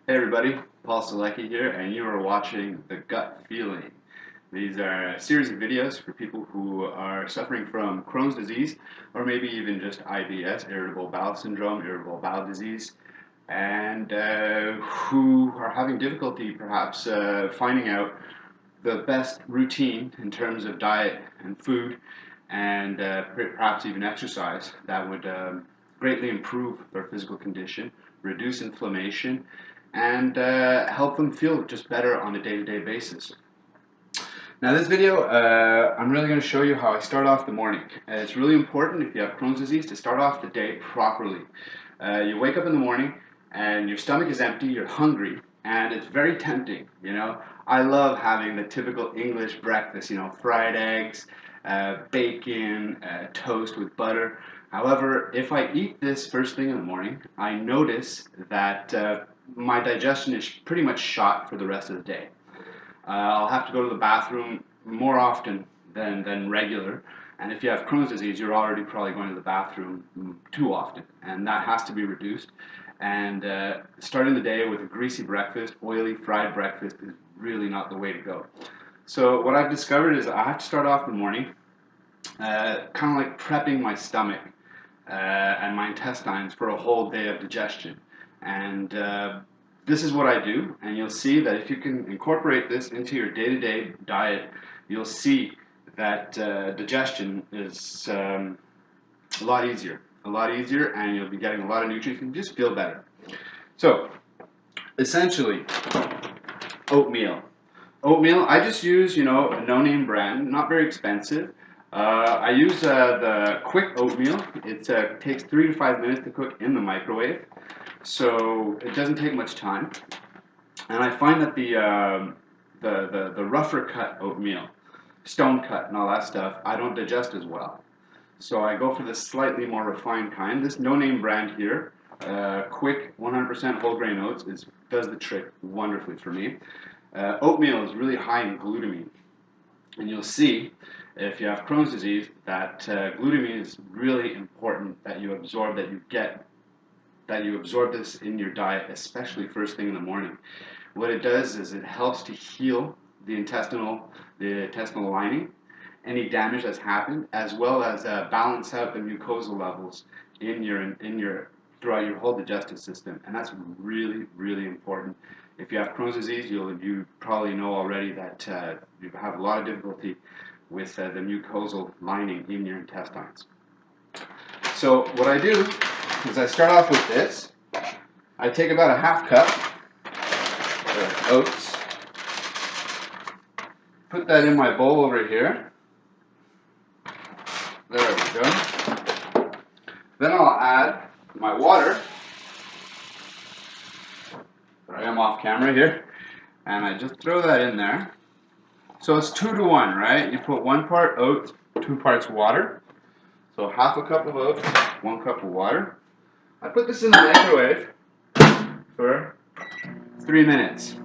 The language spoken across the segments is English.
Hey everybody, Paul Selecki here, and you are watching The Gut Feeling. These are a series of videos for people who are suffering from Crohn's disease, or maybe even just IBS, irritable bowel syndrome, irritable bowel disease, and who are having difficulty perhaps finding out the best routine in terms of diet and food, and perhaps even exercise that would greatly improve their physical condition, reduce inflammation, and help them feel just better on a day-to-day basis. Now this video, I'm really going to show you how I start off the morning. It's really important if you have Crohn's disease to start off the day properly. You wake up in the morning and your stomach is empty, you're hungry, and it's very tempting, you know. I love having the typical English breakfast, you know, fried eggs, bacon, toast with butter. However, if I eat this first thing in the morning, I notice that my digestion is pretty much shot for the rest of the day. I'll have to go to the bathroom more often than regular. And if you have Crohn's disease, you're already probably going to the bathroom too often. And that has to be reduced. And starting the day with a greasy breakfast, oily fried breakfast is really not the way to go. So what I've discovered is I have to start off the morning kind of like prepping my stomach and my intestines for a whole day of digestion. And this is what I do, and you'll see that if you can incorporate this into your day-to-day diet, you'll see that digestion is a lot easier, and you'll be getting a lot of nutrients and just feel better. So, essentially, oatmeal. Oatmeal, I just use, you know, a no-name brand, not very expensive. I use the quick oatmeal. It takes 3 to 5 minutes to cook in the microwave, so it doesn't take much time. And I find that the rougher cut oatmeal, stone cut and all that stuff, I don't digest as well. So I go for the slightly more refined kind. This no-name brand here, quick 100% whole grain oats, does the trick wonderfully for me. Oatmeal is really high in glutamine, and you'll see if you have Crohn's disease that glutamine is really important that you absorb, that you absorb this in your diet, especially first thing in the morning. What it does is it helps to heal the intestinal lining, any damage that's happened, as well as balance out the mucosal levels throughout your whole digestive system, and that's really, really important. If you have Crohn's disease, you probably know already that you have a lot of difficulty with the mucosal lining in your intestines. So what I do is I start off with this. I take about a half cup of oats, put that in my bowl over here. There we go. Then I'll add my water. I am off camera here, and I just throw that in there. So it's 2 to 1, right? You put 1 part oats, 2 parts water. So half a cup of oats, 1 cup of water. I put this in the microwave for 3 minutes.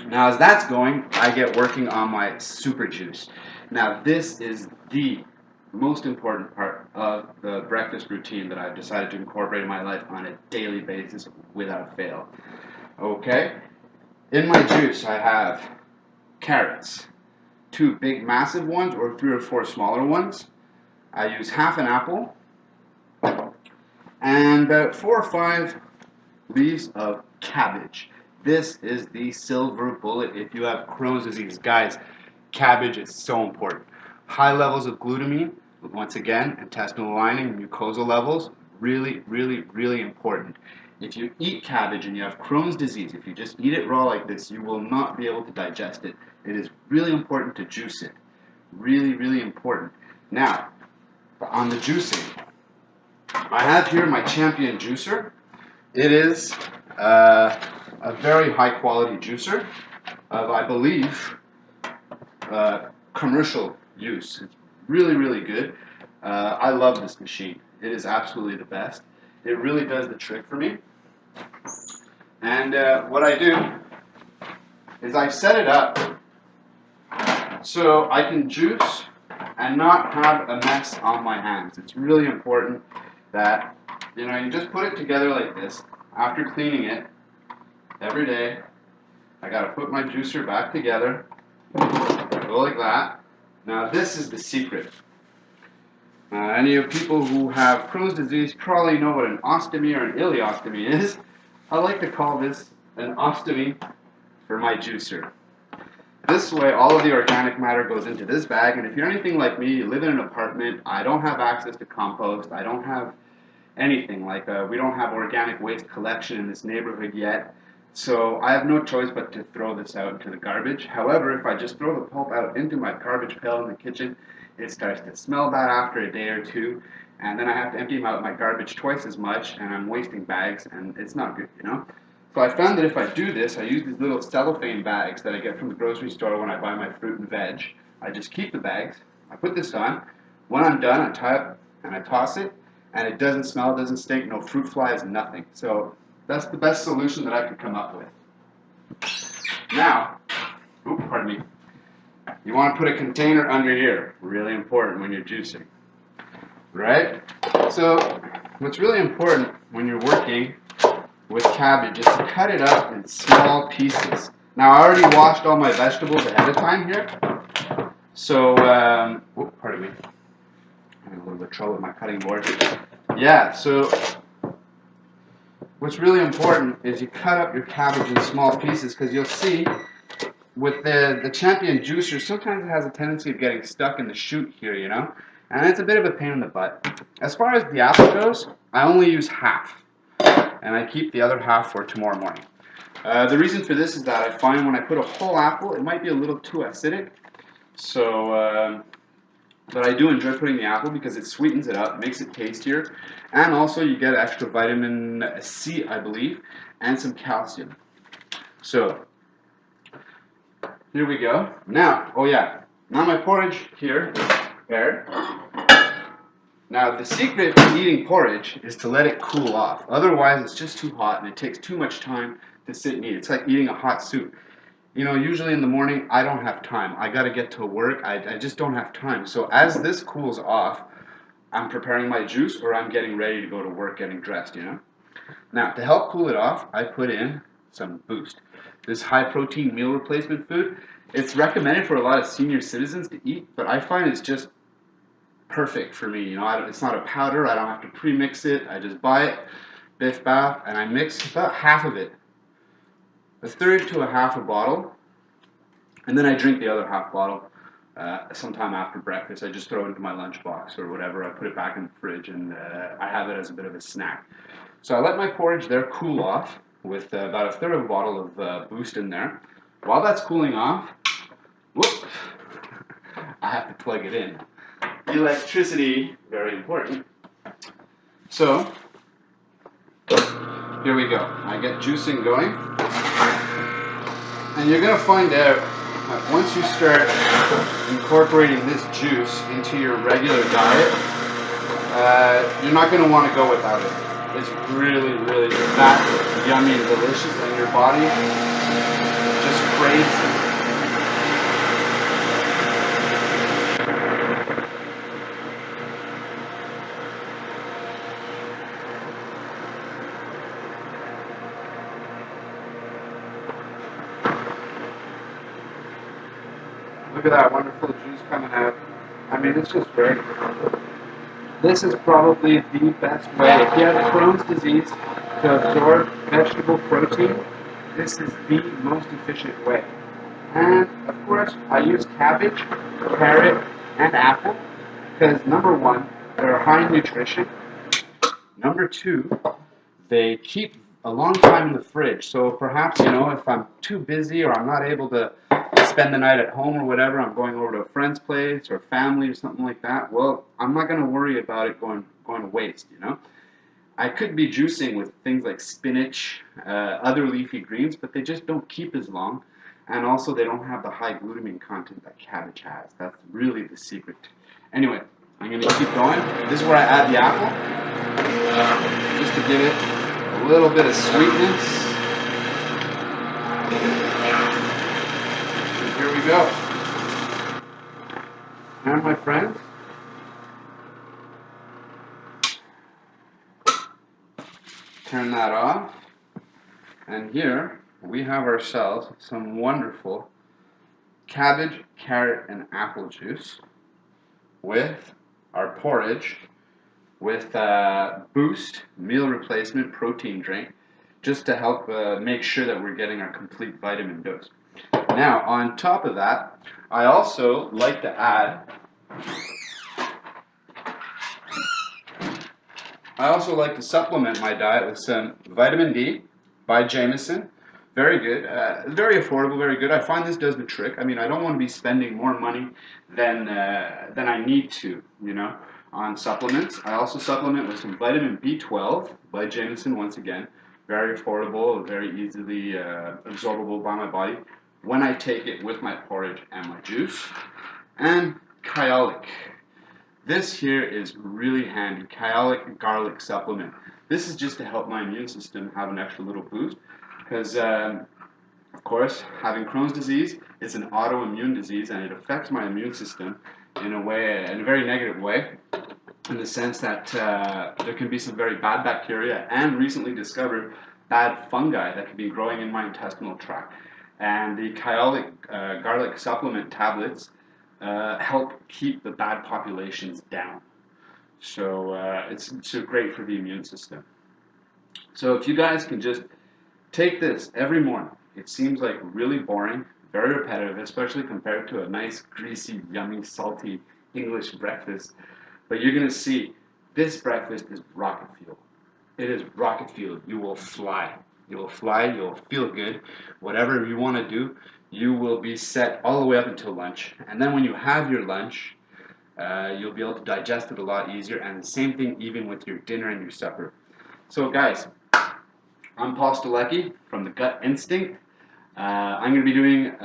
Now as that's going, I get working on my super juice. Now this is the most important part of the breakfast routine that I've decided to incorporate in my life on a daily basis without fail. Okay, in my juice I have carrots, 2 big massive ones or 3 or 4 smaller ones. I use half an apple and about 4 or 5 leaves of cabbage. This is the silver bullet if you have Crohn's disease. Guys, cabbage is so important. High levels of glutamine, once again, intestinal lining, mucosal levels, really, really, really important. If you eat cabbage and you have Crohn's disease, if you just eat it raw like this, you will not be able to digest it. It is really important to juice it. Really, really important. Now, on the juicing, I have here my Champion juicer. It is a very high quality juicer of, I believe, commercial use. It's really, really good. I love this machine. It is absolutely the best. It really does the trick for me. And what I do is I set it up so I can juice and not have a mess on my hands. It's really important that, you know, you just put it together like this. After cleaning it, every day. I gotta put my juicer back together. Go like that. Now this is the secret. Any of people who have Crohn's disease probably know what an ostomy or an ileostomy is. I like to call this an ostomy for my juicer. This way, all of the organic matter goes into this bag, and if you're anything like me, you live in an apartment, I don't have access to compost, I don't have anything, we don't have organic waste collection in this neighborhood yet, so I have no choice but to throw this out into the garbage. However, if I just throw the pulp out into my garbage pail in the kitchen, it starts to smell bad after a day or two, and then I have to empty out my garbage twice as much, and I'm wasting bags, and it's not good, you know? So I found that if I do this, I use these little cellophane bags that I get from the grocery store when I buy my fruit and veg. I just keep the bags, I put this on, when I'm done I tie it and I toss it, and it doesn't smell, it doesn't stink, no fruit flies, nothing. So that's the best solution that I could come up with. Now, pardon me, you want to put a container under here, really important when you're juicing, right? So what's really important when you're working with cabbage is to cut it up in small pieces. Now I already washed all my vegetables ahead of time here, so pardon me, I'm having a little bit of trouble with my cutting board. Yeah, so what's really important is you cut up your cabbage in small pieces, because you'll see with the Champion juicer, sometimes it has a tendency of getting stuck in the chute here, you know, and it's a bit of a pain in the butt. As far as the apple goes, I only use half, and I keep the other half for tomorrow morning. The reason for this is that I find when I put a whole apple, it might be a little too acidic. So, but I do enjoy putting the apple because it sweetens it up, makes it tastier, and also you get extra vitamin C, I believe, and some calcium. So, here we go. Now, now my porridge here is prepared. Now, the secret to eating porridge is to let it cool off. Otherwise, it's just too hot and it takes too much time to sit and eat. It's like eating a hot soup. You know, usually in the morning, I don't have time. I got to get to work. I just don't have time. So as this cools off, I'm preparing my juice or I'm getting ready to go to work, getting dressed, you know. Now, to help cool it off, I put in some Boost. This high-protein meal replacement food, it's recommended for a lot of senior citizens to eat, but I find it's just perfect for me. You know, it's not a powder. I don't have to pre-mix it. I just buy it, biff bath, and I mix about half of it, a third to a half a bottle, and then I drink the other half bottle sometime after breakfast. I just throw it into my lunchbox or whatever. I put it back in the fridge, and I have it as a bit of a snack. So I let my porridge there cool off with about a third of a bottle of Boost in there. While that's cooling off, I have to plug it in. Electricity, very important. So, here we go. I get juicing going. And you're going to find out that once you start incorporating this juice into your regular diet, you're not going to want to go without it. It's really, really that yummy and delicious, and your body just craves it. Look at that wonderful juice coming out. I mean, it's just great. This is probably the best way. If you have Crohn's disease to absorb vegetable protein, this is the most efficient way. And, of course, I use cabbage, carrot, and apple because, number one, they're high in nutrition. Number two, they keep a long time in the fridge. So perhaps, you know, if I'm too busy or I'm not able to spend the night at home or whatever, I'm going over to a friend's place or family or something like that, well, I'm not going to worry about it going to waste, you know. I could be juicing with things like spinach, other leafy greens, but they just don't keep as long, and also they don't have the high glutamine content that cabbage has. That's really the secret. Anyway, I'm going to keep going. This is where I add the apple, just to give it a little bit of sweetness. Here we go. And my friends, turn that off. And here, we have ourselves some wonderful cabbage, carrot, and apple juice with our porridge, with Boost meal replacement protein drink, just to help make sure that we're getting our complete vitamin dose. Now, on top of that, I also like to add, supplement my diet with some vitamin D by Jamieson. Very good, very affordable, very good. I find this does the trick. I mean, I don't want to be spending more money than I need to, you know, on supplements. I also supplement with some vitamin B12 by Jamieson once again. Very affordable, very easily absorbable by my body when I take it with my porridge and my juice. And Kyolic. This here is really handy. Kyolic garlic supplement. This is just to help my immune system have an extra little boost because, of course, having Crohn's disease, it's an autoimmune disease and it affects my immune system in a very negative way, in the sense that there can be some very bad bacteria and recently discovered bad fungi that can be growing in my intestinal tract. And the Kyolic garlic supplement tablets help keep the bad populations down. So it's great for the immune system. So if you guys can just take this every morning, it seems like really boring, very repetitive, especially compared to a nice, greasy, yummy, salty English breakfast. But you're going to see this breakfast is rocket fuel. It is rocket fuel. You will fly. You will fly. You will feel good. Whatever you want to do, you will be set all the way up until lunch. And then when you have your lunch, you'll be able to digest it a lot easier. And the same thing even with your dinner and your supper. So guys, I'm Paul Stalecki from The Gut Instinct. I'm going to be doing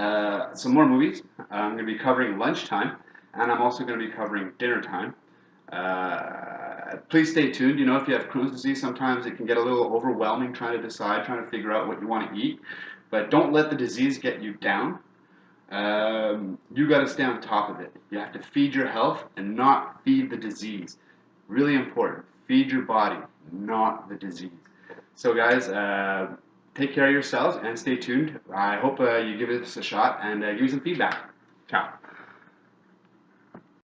some more movies. I'm going to be covering lunchtime, and I'm also going to be covering dinner time. Please stay tuned. You know, if you have Crohn's disease, sometimes it can get a little overwhelming trying to decide, trying to figure out what you want to eat. But don't let the disease get you down. You got to stay on top of it. You have to feed your health and not feed the disease. Really important. Feed your body, not the disease. So guys, take care of yourselves and stay tuned. I hope you give this a shot and give me some feedback. Ciao.